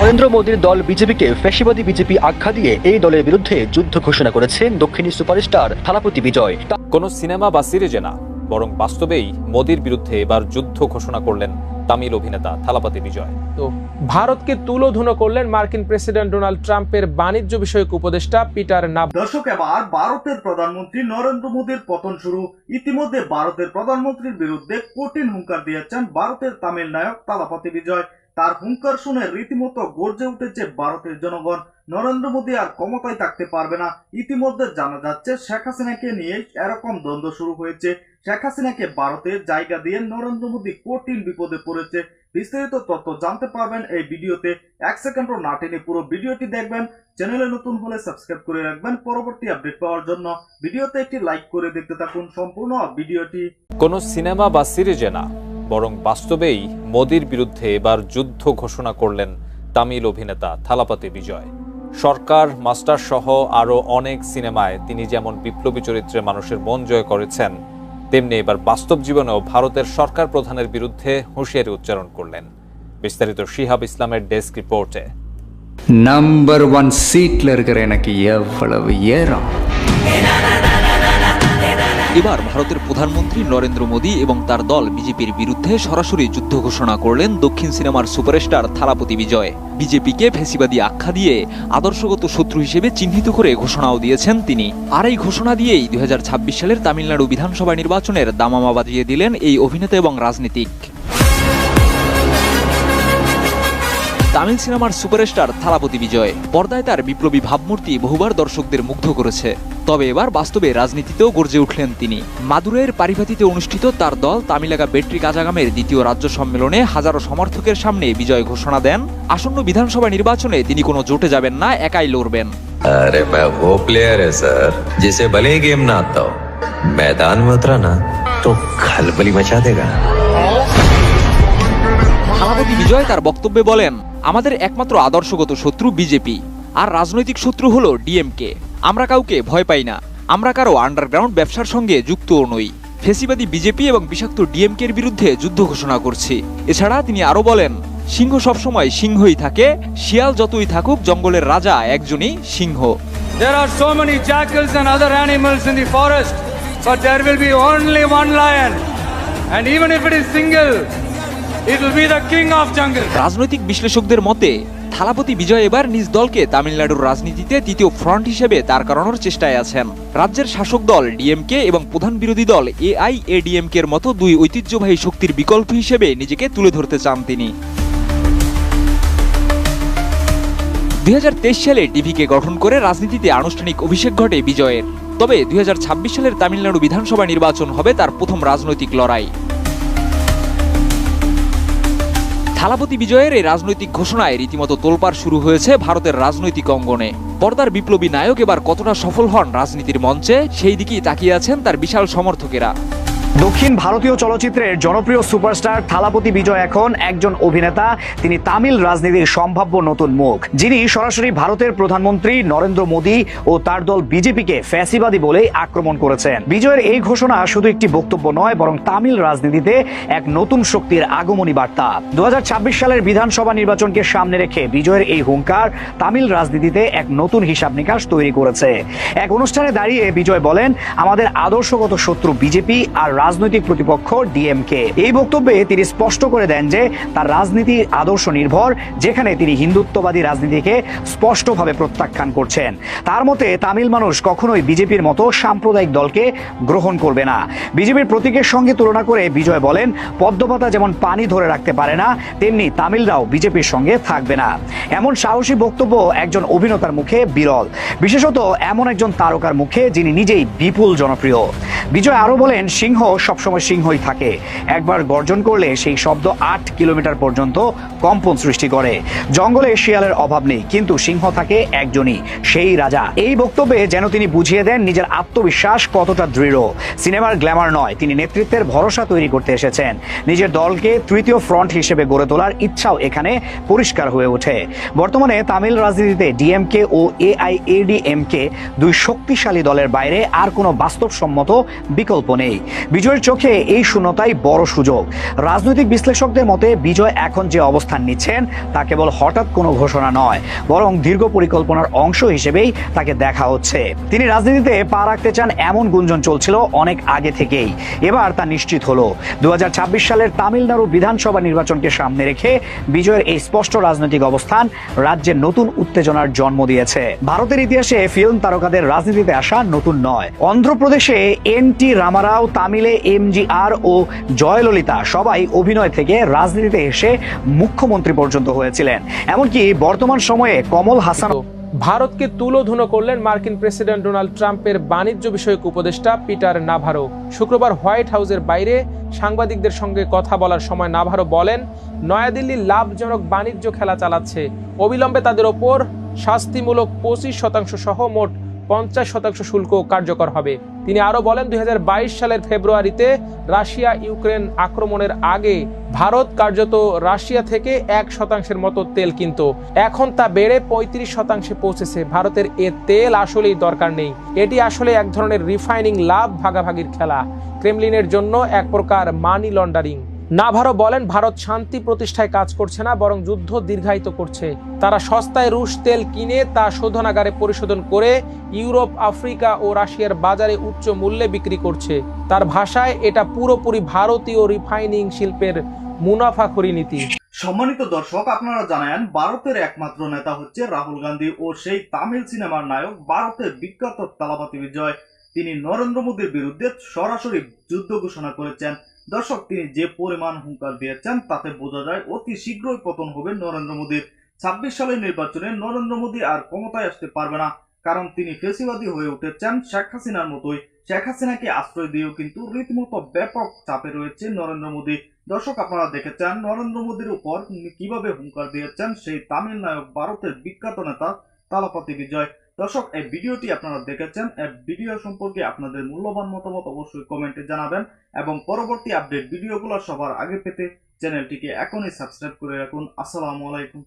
নরেন্দ্র মোদীর দল বিজেপিকে ফ্যাসিবাদী বিজেপি আখ্যা দিয়ে এই দলের বিরুদ্ধে যুদ্ধ ঘোষণা করেছেন দক্ষিণী সুপারস্টার থালাপতি বিজয়। কোনো সিনেমা বা সিরিজে না, বরং বাস্তবেই মোদীর বিরুদ্ধে এবার যুদ্ধ ঘোষণা করলেন তামিল অভিনেতা থালাপতি বিজয়। তো ভারতকে তুলোধুনো করলেন মার্কিন প্রেসিডেন্ট ডোনাল্ড ট্রাম্পের বাণিজ্য বিষয়ক উপদেষ্টা পিটার নাভ। দর্শক, এবার ভারতের প্রধানমন্ত্রী নরেন্দ্র মোদীর পতন শুরু। ইতিমধ্যে ভারতের প্রধানমন্ত্রীর বিরুদ্ধে কঠিন হুঙ্কার দিয়েছেন ভারতের তামিল নায়ক থালাপতি বিজয়। তার হুঙ্কার শুনে রীতিমতো গর্জে উঠেছে ভারতের জনগণ। নরেন্দ্র মোদী আর ক্ষমতায় থাকতে পারবে না। ইতিমধ্যে জানা যাচ্ছে শেখ হাসিনাকে নিয়ে এরকম দ্বন্দ্ব শুরু হয়েছে। শেখ হাসিনাকে ভারতের জায়গা দিয়ে নরেন্দ্র মোদী কঠিন বিপদে পড়েছে। বিস্তারিত তথ্য জানতে পারবেন এই ভিডিওতে। 1 সেকেন্ডও না টেনে পুরো ভিডিওটি দেখবেন। চ্যানেলে নতুন হলে সাবস্ক্রাইব করে রাখবেন পরবর্তী আপডেট পাওয়ার জন্য। ভিডিওতে একটি লাইক করে দেখতে থাকুন সম্পূর্ণ ভিডিওটি। কোনো সিনেমা বা সিরিজে না, বরং বাস্তবেই মোদীর বিরুদ্ধে এবার যুদ্ধ ঘোষণা করলেন তামিল অভিনেতা থালাপতি বিজয়। সরকার, মাস্টার সহ আরও অনেক সিনেমায় তিনি যেমন বিপ্লবী চরিত্রে মানুষের মন জয় করেছেন, তেমনি এবার বাস্তব জীবনেও ভারতের সরকার প্রধানের বিরুদ্ধে হুঁশিয়ারি উচ্চারণ করলেন। বিস্তারিত শিহাব ইসলামের ডেস্ক রিপোর্টে। நம்பர் 1 சீட்ல இருக்கிற எனக்கு எவ்வளவு ஏறம்। এবার ভারতের প্রধানমন্ত্রী নরেন্দ্র মোদী এবং তার দল বিজেপির বিরুদ্ধে সরাসরি যুদ্ধ ঘোষণা করলেন দক্ষিণ সিনেমার সুপারস্টার থালাপতি বিজয়। বিজেপিকে ফ্যাসিবাদী আখ্যা দিয়ে আদর্শগত শত্রু হিসেবে চিহ্নিত করে ঘোষণাও দিয়েছেন তিনি। আর এই ঘোষণা দিয়েই 2026 সালের তামিলনাড়ু বিধানসভা নির্বাচনের দামামা বাজিয়ে দিলেন এই অভিনেতা এবং রাজনীতিক। তামিল সিনেমার সুপারস্টার থালাপতি বিজয় পর্দায় তার বিপ্লবী ভাবমূর্তি বহুবার দর্শকদের মুগ্ধ করেছে। তবে এবার বাস্তবে রাজনীতিতেও গর্জে উঠলেন তিনি। মাদুরাইয়ের পারিভাতিতে অনুষ্ঠিত তার দল তামিলাগা বেট্রি কাজাগামের দ্বিতীয় রাজ্য সম্মেলনে হাজারো সমর্থকের সামনে বিজয় ঘোষণা দেন আসন্ন বিধানসভা নির্বাচনে তিনি কোনো জোটে যাবেন না, একাই লড়বেন। अरे मैं वो प्लेयर है सर जिसे भले ही गेम ना आता हो, मैदान में उतरा ना तो खलबली मचा देगा। থালাপতি বিজয় তার বক্তব্যে বলেন, আমাদের একমাত্র আদর্শগত শত্রু বিজেপি, আর রাজনৈতিক শত্রু হলো ডিএমকে। আমরা কাউকে ভয় পাই না, আমরা কারো আন্ডারগ্রাউন্ড ব্যবসার সঙ্গে যুক্তও নই। ফেসিবাদী বিজেপি এবং বিষাক্ত ডিএমকের বিরুদ্ধে যুদ্ধ ঘোষণা করছি। এছাড়া তিনি আরো বলেন, সিংহ সবসময় সিংহই থাকে, শিয়াল যতই থাকুক জঙ্গলের রাজা একজনই সিংহ। There are so many jackals and other animals in the forest, but there will be only one lion, and even if it is single, it will be the king of jungle. রাজনৈতিক বিশ্লেষকদের মতে থালাপতি বিজয় এবার নিজ দলকে তামিলনাড়ুর রাজনীতিতে তৃতীয় front হিসেবে দাঁড় করানোর চেষ্টায় আছেন। রাজ্যের শাসক দল ডিএমকে এবং প্রধান বিরোধী দল এআইএডিএমকে এর মতো দুই ঐতিহ্যবাহী শক্তির বিকল্প হিসেবে নিজেকে তুলে ধরতে চান তিনি। 2023 সালে ডিভিকে গঠন করে রাজনীতিতে আনুষ্ঠানিক অভিষেক ঘটে বিজয়ের। তবে 2026 সালের তামিলনাড়ু বিধানসভা নির্বাচন হবে তার প্রথম রাজনৈতিক লড়াই। থালাপতি বিজয়ের এই রাজনৈতিক ঘোষণায় রীতিমতো তোলপাড় শুরু হয়েছে ভারতের রাজনৈতিক অঙ্গনে। পর্দার বিপ্লবী নায়ক এবার কতটা সফল হন রাজনীতির মঞ্চে, সেই দিকেই তাকিয়ে আছেন তার বিশাল সমর্থকেরা। দক্ষিণ ভারতীয় চলচ্চিত্রের জনপ্রিয় সুপারস্টার থালাপতি বিজয় এখন একজন অভিনেতা। তিনি তামিল রাজনীতির সম্ভাব্য নতুন মুখ, যিনি সরাসরি ভারতের প্রধানমন্ত্রী নরেন্দ্র মোদী ও তার দল বিজেপিকে ফ্যাসিবাদী বলে আক্রমণ করেছেন। বিজয়ের এই ঘোষণা শুধু একটি বক্তব্য নয়, বরং তামিল রাজনীতিতে এক নতুন শক্তির আগমনী বার্তা। 2026 সালের বিধানসভা নির্বাচনকে সামনে রেখে বিজয়ের এই হুঙ্কার তামিল রাজনীতিতে এক নতুন হিসাব নিকাশ তৈরি করেছে। এক অনুষ্ঠানে দাঁড়িয়ে বিজয় বলেন, আমাদের আদর্শগত শত্রু বিজেপি আর রাজনৈতিক প্রতিপক্ষ ডিএমকে। এই বক্তব্যে তিনি স্পষ্ট করে দেন যে তার রাজনীতি আদর্শ নির্ভর, যেখানে তিনি হিন্দুত্ববাদী রাজনীতিকে স্পষ্টভাবে প্রত্যাখ্যান করছেন। তার মতে তামিল মানুষ কখনোই বিজেপির মতো সাম্প্রদায়িক দলকে গ্রহণ করবে না। বিজেপির প্রতীকের সঙ্গে তুলনা করে বিজয় বলেন, পদ্মপাতা যেমন পানি ধরে রাখতে পারে না, তেমনি তামিলরাও বিজেপির সঙ্গে থাকবে না। এমন সাহসী বক্তব্য একজন অভিনেতার মুখে বিরল, বিশেষত এমন একজন তারকার মুখে যিনি নিজেই বিপুল জনপ্রিয়। বিজয় আরো বলেন, সিংহ সবসময় সিংহই থাকে, একবার গর্জন করলে সেই শব্দ 8 কিলোমিটার পর্যন্ত কম্পন সৃষ্টি করে। জঙ্গলে শিয়ালের অভাব নেই, কিন্তু সিংহ থাকে একজনই, সেই রাজা। এই বক্তব্যে যেন তিনি বুঝিয়ে দেন নিজের আত্মবিশ্বাস কতটা দৃঢ়। সিনেমার গ্ল্যামার নয়, তিনি নেতৃত্বের ভরসা তৈরি করতে এসেছেন। নিজের দলকে তৃতীয় ফ্রন্ট হিসেবে গড়ে তোলার ইচ্ছাও এখানে পরিষ্কার হয়ে ওঠে। বর্তমানে তামিল রাজনীতিতে ডিএমকে ও এআইএডিএমকে দুই শক্তিশালী দলের বাইরে আর কোনো বাস্তবসম্মত বিকল্প নেই। বিজয়ের চোখে এই শূন্যতাই বড় সুযোগ। রাজনৈতিক বিশ্লেষকদের মতে বিজয় এখন যে অবস্থান নিচ্ছেন তা কেবল হঠাৎ কোনো ঘোষণা নয়, বরং দীর্ঘ পরিকল্পনার অংশ হিসেবেই তাকে দেখা হচ্ছে। তিনি রাজনীতিতে পা রাখতে চান এমন গুঞ্জন চলছিল অনেক আগে থেকেই, এবার তা নিশ্চিত হলো। 2026 সালের তামিলনাড়ু বিধানসভা নির্বাচনকে সামনে রেখে বিজয়ের এই স্পষ্ট রাজনৈতিক অবস্থান রাজ্যের নতুন উত্তেজনার জন্ম দিয়েছে। ভারতের ইতিহাসে ফিল্ম তারকাদের রাজনীতিতে আসা নতুন নয়। অন্ধ্রপ্রদেশে এন.টি. রামারাও, তামিলে এম.জি.আর ও জয়ললিতা সবাই অভিনয় থেকে রাজনীতিতে এসে মুখ্যমন্ত্রী পর্যন্ত হয়েছিলেন। এমনকি বর্তমান সময়ে কমল হাসান। ভারতকে তুলোধুনো করলেন মার্কিন প্রেসিডেন্ট ডোনাল্ড ট্রাম্পের বাণিজ্য বিষয়ক উপদেষ্টা পিটার নাভারো। শুক্রবার হোয়াইট হাউসের বাইরে সাংবাদিকদের সঙ্গে কথা বলার সময় নাভারো বলেন, নয়াদিল্লি লাভজনক বাণিজ্য খেলা চালাচ্ছে, অবিলম্বে তাদের ওপর শাস্তিমূলক 25% সহ মোট 50% শুল্ক কার্যকর হবে। তিনি আরো বলেন, 2022 সালের ফেব্রুয়ারিতে রাশিয়া ইউক্রেন আক্রমণের আগে ভারত কার্যত রাশিয়া থেকে 1% মতো তেল কিনত। এখন তা বেড়ে 35% পৌঁছেছে। ভারতের এ তেল আসলেই দরকার নেই। এটি আসলে এক ধরনের রিফাইনিং লাভ ভাগাভাগির খেলা, ক্রেমলিনের জন্য এক প্রকার মানি লন্ডারিং। নাভারো বলেন, ভারত শান্তি প্রতিষ্ঠায় কাজ করছে না, বরং যুদ্ধ দীর্ঘায়িত করছে। তারা সস্তায় রুশ তেল কিনে তা শোধনাগারে পরিশোধন করে ইউরোপ, আফ্রিকা ও রাশিয়ার বাজারে উচ্চ মূল্যে বিক্রি করছে। তার ভাষায় এটা পুরোপুরি ভারতীয় রিফাইনিং শিল্পের মুনাফাখোরি নীতি। সম্মানিত দর্শক, আপনারা জানেন ভারতের একমাত্র নেতা হচ্ছে রাহুল গান্ধী ও সেই তামিল সিনেমার নায়ক ভারতের বিখ্যাত থালাপতি বিজয়। তিনি নরেন্দ্র মোদীর বিরুদ্ধে সরাসরি যুদ্ধ ঘোষণা করেছেন। দর্শক, তিনি যে পরিমাণ হুঙ্কার দিয়েছেন তাতে বোঝা যায় অতি শীঘ্রই পতন হবে নরেন্দ্র মোদীর। 26 সালের নির্বাচনে নরেন্দ্র মোদী আর ক্ষমতায় আসতে পারবে না, কারণ তিনি ফেসিবাদী হয়ে উঠেছেন শেখ হাসিনার মতোই। শেখ হাসিনাকে আশ্রয় দিয়েও কিন্তু রীতিমতো ব্যাপক চাপে রয়েছে নরেন্দ্র মোদী। দর্শক, আপনারা দেখেছেন নরেন্দ্র মোদীর উপর কিভাবে হুঙ্কার দিয়েছেন সেই তামিল নায়ক ভারতের বিখ্যাত নেতা থালাপতি বিজয়। দর্শক, এই ভিডিওটি আপনারা দেখেছেন। এই ভিডিও সম্পর্কে আপনাদের মূল্যবান মতামত অবশ্যই কমেন্টে জানাবেন এবং পরবর্তী আপডেট ভিডিওগুলো সবার আগে পেতে চ্যানেলটিকে এখনই সাবস্ক্রাইব করে রাখুন। আসসালামু আলাইকুম।